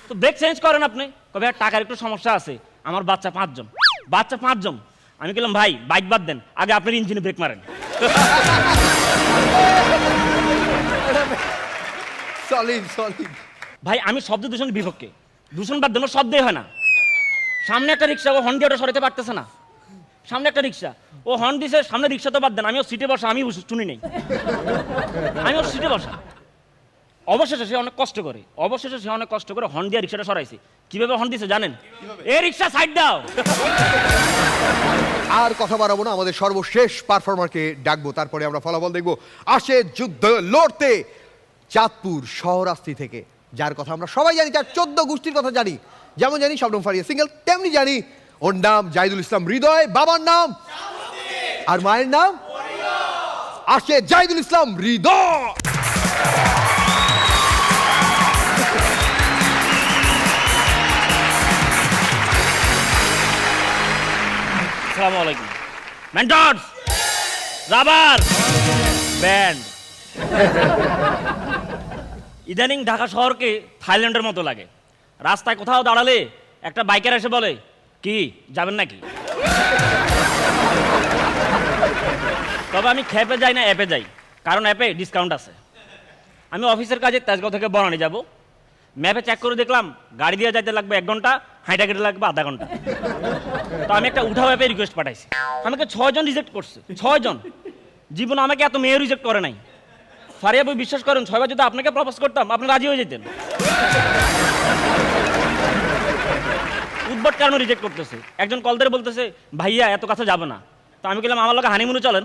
তো break change করেন আপনি। কবে টাকার একটু সমস্যা আছে, আমার বাচ্চা 5 জন। আমি বললাম ভাই বাইক বাদ দেন, আগে আপনার ইঞ্জিনে ব্রেক মারেন। সলিড। ভাই আমি শব্দ দূষণের বিপক্ষে। দূষণ বাদ দেন, শব্দই হয় না। সামনে একটা রিক্সা, ও হর্ন দিয়ে ওটা সরাতে পারতেছে না। সামনে একটা রিক্সা, ও হর্ন দিছে, সামনে রিক্সা তো বাদ দেন, আমিও সিটে বসা, আমি শুনি নেই, আমিও সিটে বসা। অবশেষে সে অনেক কষ্ট করে হর্ন দিয়ে রিক্সাটা সরাইছে। কিভাবে হর্ন দিছে জানেন? এ রিক্সা সাইড দাও। আর কথা বাড়াবো না, আমাদের সর্বশেষ পারফর্মারকে ডাকবো, তারপরে আমরা ফলাফল দেখবো। আসে যুদ্ধ লড়তে চাঁদপুর শহরাস্তি থেকে, যার কথা আমরা সবাই জানি, যার 14 গোষ্ঠীর কথা জানি। যেমন জানি শবনম ফারিয়া সিঙ্গেল, তেমনি জানি ওর নাম জাহিদুল ইসলাম হৃদয়, বাবার নাম আর মায়ের নাম আসে জাহিদুল ইসলাম হৃদয়। আসসালামু আলাইকুম। Mentors, rubber band. ইদানিং ঢাকা শহরকে থাইল্যান্ডের মতো লাগে। রাস্তায় কোথাও দাঁড়ালে একটা বাইকার এসে বলে, কি যাবেন নাকি? তবে আমি খেপে যাই না, অ্যাপে যাই, কারণ অ্যাপে ডিসকাউন্ট আছে। আমি অফিসের কাজে তেজগাঁও থেকে বনানী যাব। ম্যাপে চেক করে দেখলাম গাড়ি দিয়ে যাইতে লাগবে 1 ঘন্টা, হাইটা কেটে লাগবে আধা ঘন্টা। তো আমি একটা উঠাও অ্যাপে রিকোয়েস্ট পাঠাইছি, আমাকে 6 জন রিজেক্ট করছে। 6 জন। জীবনে আমাকে এত মেয়ে রিজেক্ট করে নাই। ফারিয়া বই বিশ্বাস করেন, 6 বার যদি আপনাকে প্রপোজ করতাম আপনি রাজি হয়ে যেতেন। উদ্ভট কারণে রিজেক্ট করতেছে। একজন কল ধরে বলতেছে ভাইয়া এত কাছে যাবে না। তো আমি বললাম আমার লোকে হানিমুনে চলেন।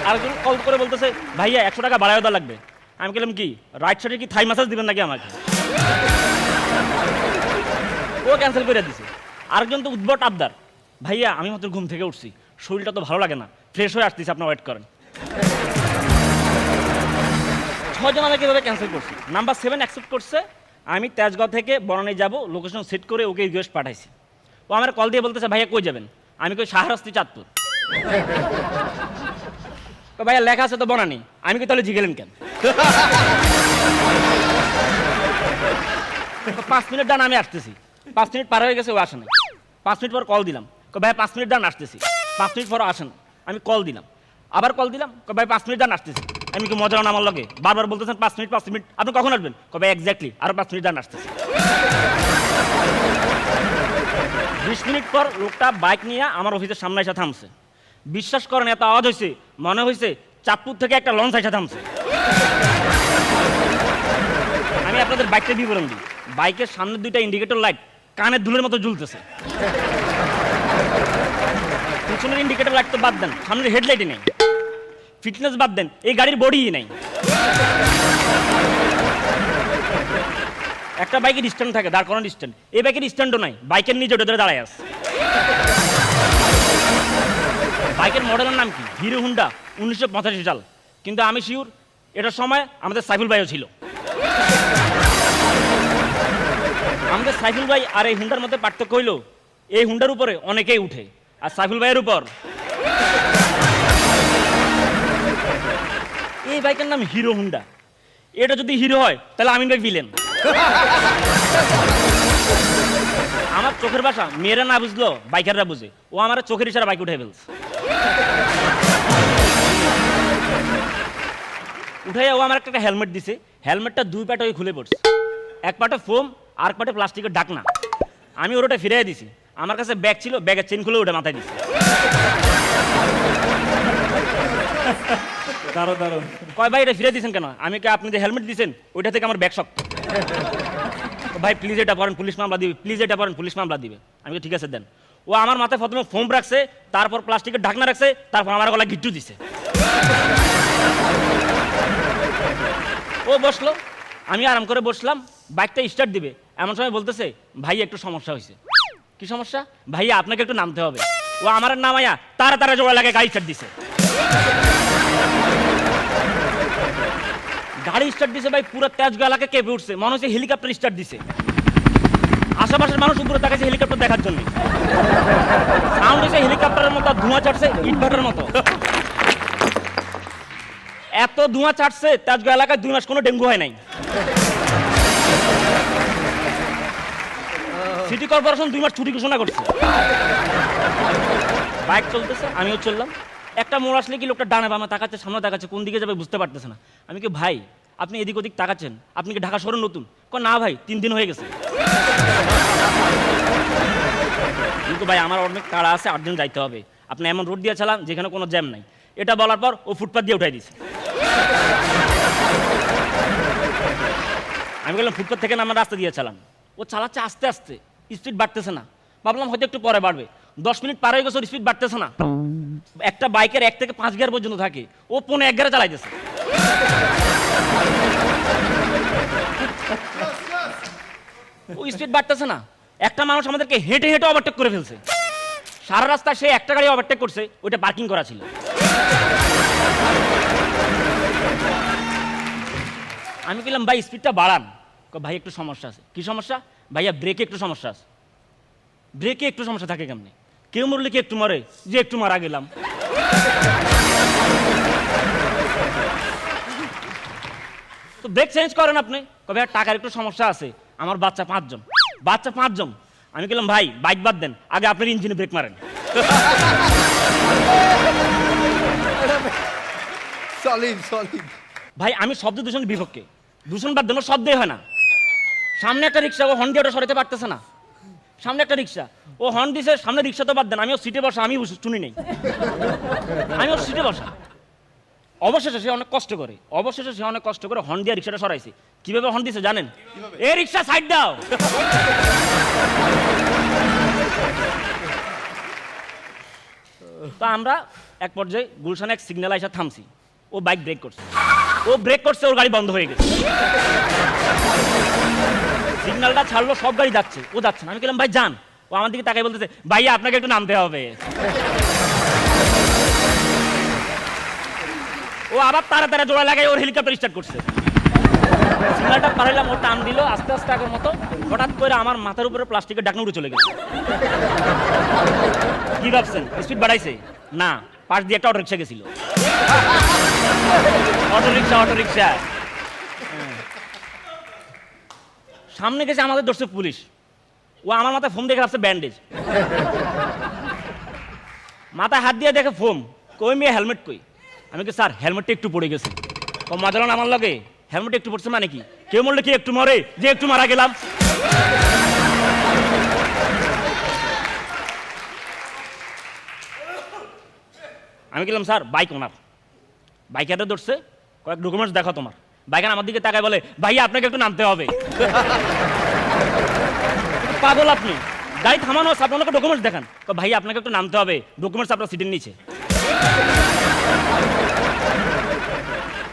আরেকজন কল করে বলতেছে ভাইয়া 100 টাকা বাড়ায় দেওয়া লাগবে। আমি বললাম কি রাইট সাইডে কি থাই মাসাজ দিবেন নাকি আমাকে? ও ক্যান্সেল করে দিছে। আরেকজন তো উদ্ভট আবদার, ভাইয়া আমি মাত্র ঘুম থেকে উঠছি, শরীরটা তো ভালো লাগে না, ফ্রেশ হয়ে আসতেছি, আপনার ওয়েট করেন। 6 জন আমাকে এভাবে ক্যান্সেল করছি। নাম্বার 7 অ্যাকসেপ্ট করছে। আমি তেজগাঁও থেকে বনানী যাব, লোকেশন সেট করে ওকে রিকোয়েস্ট পাঠাইছি। ও আমার কল দিয়ে বলতেছে ভাইয়া কই যাবেন? আমি কই শাহরাস্তি চাঁদপুর। তো ভাইয়া লেখা আছে তো বনানী। আমি কি তাহলে জিগেলেন কেন? 5 মিনিট ডান, আমি আসতেছি। 5 মিনিট পার হয়ে গেছে, ও আসে না। 5 মিনিট পর কল দিলাম, ভাইয়া 5 মিনিট ডান আসতেছি। 5 মিনিট পর আসেন। আমি কল দিলাম, আবার কল দিলাম, ভাই 5 মিনিট ডান আসতেছি। আমি কি মজা না আমার লগে? বারবার বলতেছেন 5 মিনিট, আপনি কখন আসবেন? ভাই এক্স্যাক্টলি আরো 5 মিনিট ডান আসতেছি। 20 মিনিট পর লোকটা বাইক নিয়ে আমার অফিসের সামনে এসে থামছে। বিশ্বাস করেন এত আওয়াজ হয়েছে, মনে হয়েছে চাঁদপুর থেকে একটা লঞ্চ এসে থামছে। আমি আপনাদের বাইকটা বিবরণ দিই। বাইকের সামনের 2টা ইন্ডিকেটর লাইট কানের দুলের মতো ঝুলতেছে। পিছনের ইন্ডিকেটর লাইট তো বাদ দেন, সামনের হেডলাইটই নেই। ফিটনেস বাদ দেন, এই গাড়ির বডিই নেই। একটা বাইকের স্ট্যান্ড থাকে, দাঁড় করানোর স্ট্যান্ড, এই বাইকের স্ট্যান্ডও নাই, বাইকের নিচে ওটা ধরে দাঁড়ায় আছে। বাইকের মডেলের নাম কি? হিরো হুন্ডা, 1985 সাল। কিন্তু আমি শিওর এটার সময় আমাদের সাইফুল ভাইও ছিল। আমাদের সাইফুল ভাই আর এই হুন্ডার মধ্যে পার্থক্য হইল এই হুন্ডার উপরে অনেকেই উঠে, আর সাইফুল ভাইয়ের উপর এই বাইকের নাম হিরো হুন্ডা। এটা যদি হিরো হয় তাহলে আমিন ভাই ভিলেন। আমার চোখের ভাষা মেয়েরা না বুঝলো বাইকাররা বুঝে। ও আমার চোখের ইশারা বাইক উঠে ফেলছে। উঠাইয়া ও আমার একটা হেলমেট দিছে। হেলমেটটা 2 পাটে খুলে পড়ছে। এক পাটে ফোম, আর পাটে প্লাস্টিকের ঢাকনা। আমি ওটা ফিরিয়ে দিছি। আমার কাছে ব্যাগ ছিল, ব্যাগের চেন খুলে ওটা মাথায় দিছি। কয় ভাই এটা ফিরে দিয়েছেন কেন? আমি কি আপনি যে হেলমেট দিয়েছেন ওইটা থেকে আমার ব্যাগ শক্ত। ভাই প্লিজ এটা পড়েন, পুলিশ মামলা দিবে, প্লিজ এটা পড়েন, পুলিশ মামলা দিবে। আমি ঠিক আছে দেন। ও আমার মাথায় প্রথমে ফোম রাখছে, তারপর প্লাস্টিকের ঢাকনা রাখছে, তারপর আমার গলায় গিট্টু দিছে। ও বসলো, আমি আরাম করে বসলাম। বাইকটা স্টার্ট দিবে, এমন সময় বলতেছে ভাই একটু সমস্যা হয়েছে। কি সমস্যা? ভাইয়া আপনাকে একটু নামতে হবে। ও আমার নামাইয়া তারা জোড়া লাগে গাড়ি স্টার্ট দিছে। গাড়ি স্টার্ট দিছে ভাই, পুরো তেজগাঁও এলাকা কেঁপে উঠছে, মনে হচ্ছে হেলিকপ্টার স্টার্ট দিছে। আশেপাশের মানুষ উপরে তাকাইছে হেলিকপ্টার দেখার জন্য। সাউন্ড হয়েছে হেলিকপ্টারের মতো, ধোঁয়া ছাড়ছে ইট ভাটার মতো। এত ধোঁয়া ছাড়ছে তেজগাঁও এলাকায় 2 মাস কোনো ডেঙ্গু হয় নাই। সিটি কর্পোরেশন 2 মাস ছুটি ঘোষণা করছে। বাইক চলতেছে, আমিও চললাম। একটা মোড় আসলে কি লোকটা ডানে বামে তাকাচ্ছে, সামনে তাকাচ্ছে, কোন দিকে যাবে বুঝতে পারতেছে না। আমি কি ভাই আপনি এদিক ওদিক তাকাচ্ছেন, আপনি কি ঢাকা শহরে নতুন? না ভাই 3 দিন হয়ে গেছে। কিন্তু ভাই আমার অনেক তাড়া আছে, 8 দিন যাইতে হবে। আপনি এমন রোড দিয়ে চালান যেখানে কোনো জ্যাম নাই। এটা বলার পর ও ফুটপাথ দিয়ে উঠাই দিছে। আমি বললাম ফুটপাথ থেকে আমার রাস্তা দিয়ে চালান। ও চালাচ্ছে আস্তে আস্তে, স্পিড বাড়তেছে না। ভাবলাম হয়তো একটু পরে বাড়বে। 10 মিনিট পার হয়ে গেছে, স্পিড বাড়তেছে না। একটা বাইকের 1 থেকে 5 গিয়ার পর্যন্ত থাকে, ও 1.5 গিয়ারে চালাইতেছে। ও স্পিড বাড়তেছে না। একটা মানুষ আমাদেরকে হেঁটে হেঁটে ওভারটেক করে ফেলছে। সারা রাস্তায় সে একটা গাড়ি ওভারটেক করছে, ওইটা পার্কিং করা ছিল। আমি বললাম ভাই স্পিডটা বাড়ান। ভাই একটু সমস্যা আছে। কি সমস্যা? ভাইয়া ব্রেকে একটু সমস্যা আছে। ব্রেকে একটু সমস্যা থাকে কেমনে? কেউ মরলে কি একটু মরে, যে একটু মারা গেলাম। তো ব্রেক চেঞ্জ করেন আপনি। কবে টাকার একটু সমস্যা আছে, আমার বাচ্চা 5 জন। বাচ্চা 5 জন। আমি বললাম ভাই বাইক বাদ দেন, আগে আপনার ইঞ্জিনে ব্রেক মারেন। Solid solid. ভাই আমি শব্দ দূষণের বিপক্ষে। দূষণ বাদ দেন, শব্দই হয় না। সামনে একটা রিক্সা, ও হর্ন দিয়ে ওটা সরাতে পারতেছে না। সামনে একটা রিক্সা, ও হর্ন দিছে, সামনে রিক্সা তো বাদ দেন, আমিও সিটে বসা, আমি শুনি নেই। আমিও সিটে বসা। অবশেষে সে অনেক কষ্ট করে হর্ন দিয়ে রিক্সাটা সরাইছে। কিভাবে হর্ন দিছে জানেন? এ রিক্সা সাইড দাও। তো আমরা এক পর্যায়ে গুলশানে এক সিগন্যাল আইসা থামছি। ও বাইক ব্রেক করছে, ওর গাড়ি বন্ধ হয়ে গেছে। সিগন্যালটা ছাড়লো, সব গাড়ি যাচ্ছে, ও যাচ্ছে না। আমি বললাম ভাই যান। ও আমার দিকে তাকাই বলতেছে ভাইয়া আপনাকে একটু নামতে হবে। ও আবার তাড়াতাড়ি জোড়া লাগাই ওর হেলিকপ্টার স্টার্ট করছে। সিগন্যালটা পারাইলাম, ও টান দিল আস্তে আস্তে আগের মতো। হঠাৎ করে আমার মাথার উপরে প্লাস্টিকের ঢাকনা উড়ে চলে গেছে। কি ভাবছেন স্পিড বাড়াইছে? না, পাশ দিয়ে একটা অটো রিক্সা গেছিল। অটো রিক্সা সামনে গেছে, আমাদের ধরছে পুলিশ। ও আমার মাথায় ফোম দেখে ভাবছে ব্যান্ডেজ। মাথায় হাত দিয়ে দেখে ফোম। কই মেয়ে হেলমেট কই? আমি কি স্যার হেলমেটটা একটু পড়ে গেছে। মজা না আমার লগে? হেলমেট একটু পড়ছে মানে কি? কেউ মরলে কি একটু মরে, যে একটু মারা গেলাম? আমি গেলাম স্যার বাইক ওনার। বাইক হাতে ধরছে, কয়েক ডকুমেন্টস দেখো তোমার। বাইক আমার দিকে তাকায় বলে ভাইয়া আপনাকে একটু নামতে হবে। পাগল আপনি? গাড়ি থামানো, আপনাকে ডকুমেন্টস দেখান। ভাইয়া আপনাকে একটু নামতে হবে, ডকুমেন্টস আপনার সিটের নিচে।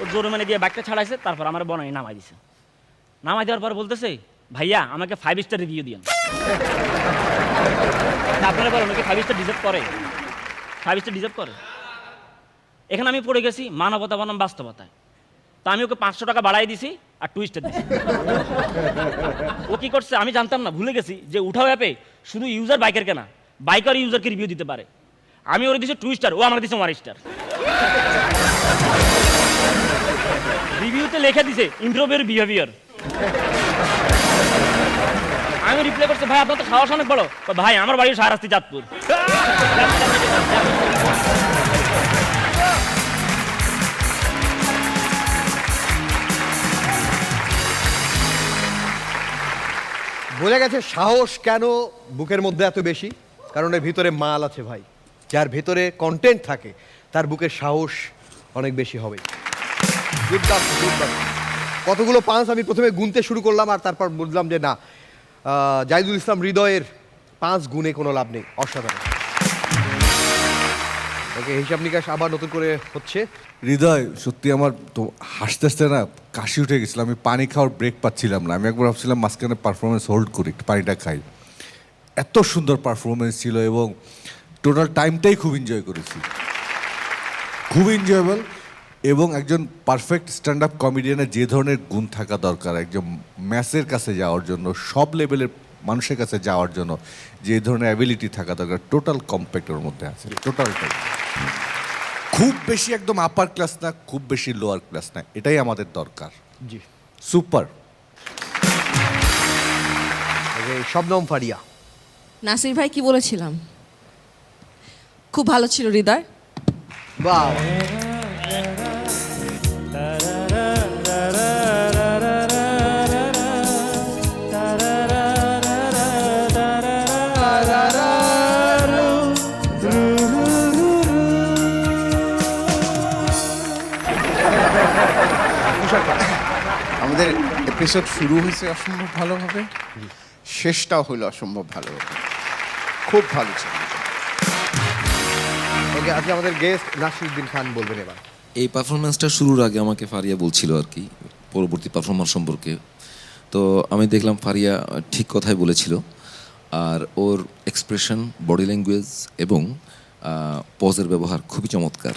ও জোরে মানে দিয়ে বাইকটা ছাড়াইছে, তারপর আমার বনাই নামাই দিছে। নামাই দেওয়ার পর বলতেছে ভাইয়া আমাকে 5 স্টার রিভিউ দিন। আপনারা বলেন ওকে 5 স্টার ডিজার্ভ করে? 5 স্টার ডিজার্ভ করে? এখানে আমি পড়ে গেছি মানবতা বনাম বাস্তবতায়। তো আমি ওকে 500 টাকা বাড়াই দিছি আর 2 স্টার দিছি। ও কি করছে আমি জানতাম না, ভুলে গেছি যে উঠাও অ্যাপে শুধু ইউজার বাইকের কেনা, বাইকার ইউজারকে রিভিউ দিতে পারে। আমি ওর দিছি 2 স্টার, ও আমার দিছে 1 স্টার। রিভিউতে লেখা দিছে ইমপ্রুভ ইওর বিহেভিয়ার। আমি রিপ্লাই করছি ভাই আপনার তো সাহস অনেক বড়। ভাই আমার বাড়ি শাহরাস্তি চাঁদপুর। বোঝা গেছে সাহস কেন বুকের মধ্যে এত বেশি, কারণ এর ভিতরে মাল আছে ভাই। যার ভিতরে কন্টেন্ট থাকে তার বুকের সাহস অনেক বেশি হবে। কতগুলো পাঁচ আমি প্রথমে গুনতে শুরু করলাম, আর তারপর বুঝলাম যে না, জাহিদুল ইসলাম হৃদয়ের 5 গুণে কোনো লাভ নেই। অসাধারণ। ওকে, হিসাব নিকাশ আবার নতুন করে হচ্ছে। হৃদয় সত্যি আমার তো হাসতে হাসতে না কাশি উঠে গেছিল। আমি পানি খাওয়ার ব্রেক পাচ্ছিলাম না। আমি একবার ভাবছিলাম মাঝখানে পারফরমেন্স হোল্ড করি, একটু পানিটা খাই। এত সুন্দর পারফরমেন্স ছিল এবং টোটাল টাইমটাই খুব এনজয় করেছি, খুব এনজয়েবল। এবং একজন পারফেক্ট স্ট্যান্ড আপ কমেডিয়ানের যে ধরনের গুণ থাকা দরকার একজন ম্যাসের কাছে যাওয়ার জন্য, সব লেভেলের মানুষের কাছে যাওয়ার জন্য যে ধরনের অ্যাবিলিটি থাকা দরকার, টোটাল কম্প্যাক্টের মধ্যে আছে। টোটালটাই খুব বেশি একদম আপার ক্লাস না, খুব বেশি লোয়ার ক্লাস না, এটাই আমাদের দরকার। জি, সুপার। শবনম ফারিয়া। নাসির ভাই কি বলেছিলাম? খুব ভালো ছিল হৃদয়। বাহ, আমাদের এপিসোড শুরু হয়েছে অসম্ভব ভালোভাবে, শেষটাও হলো অসম্ভব ভালোভাবে, খুব ভালো ছিল। ওকে, আজকে আমাদের গেস্ট নাসিরউদ্দিন খান বলবেন এবার। এই পারফরমেন্সটা শুরুর আগে আমাকে ফারিয়া বলছিল আর কি পরবর্তী পারফরমেন্স সম্পর্কে। তো আমি দেখলাম ফারিয়া ঠিক কথাই বলেছিল, আর ওর এক্সপ্রেশন, বডি ল্যাঙ্গুয়েজ এবং পজের ব্যবহার খুবই চমৎকার।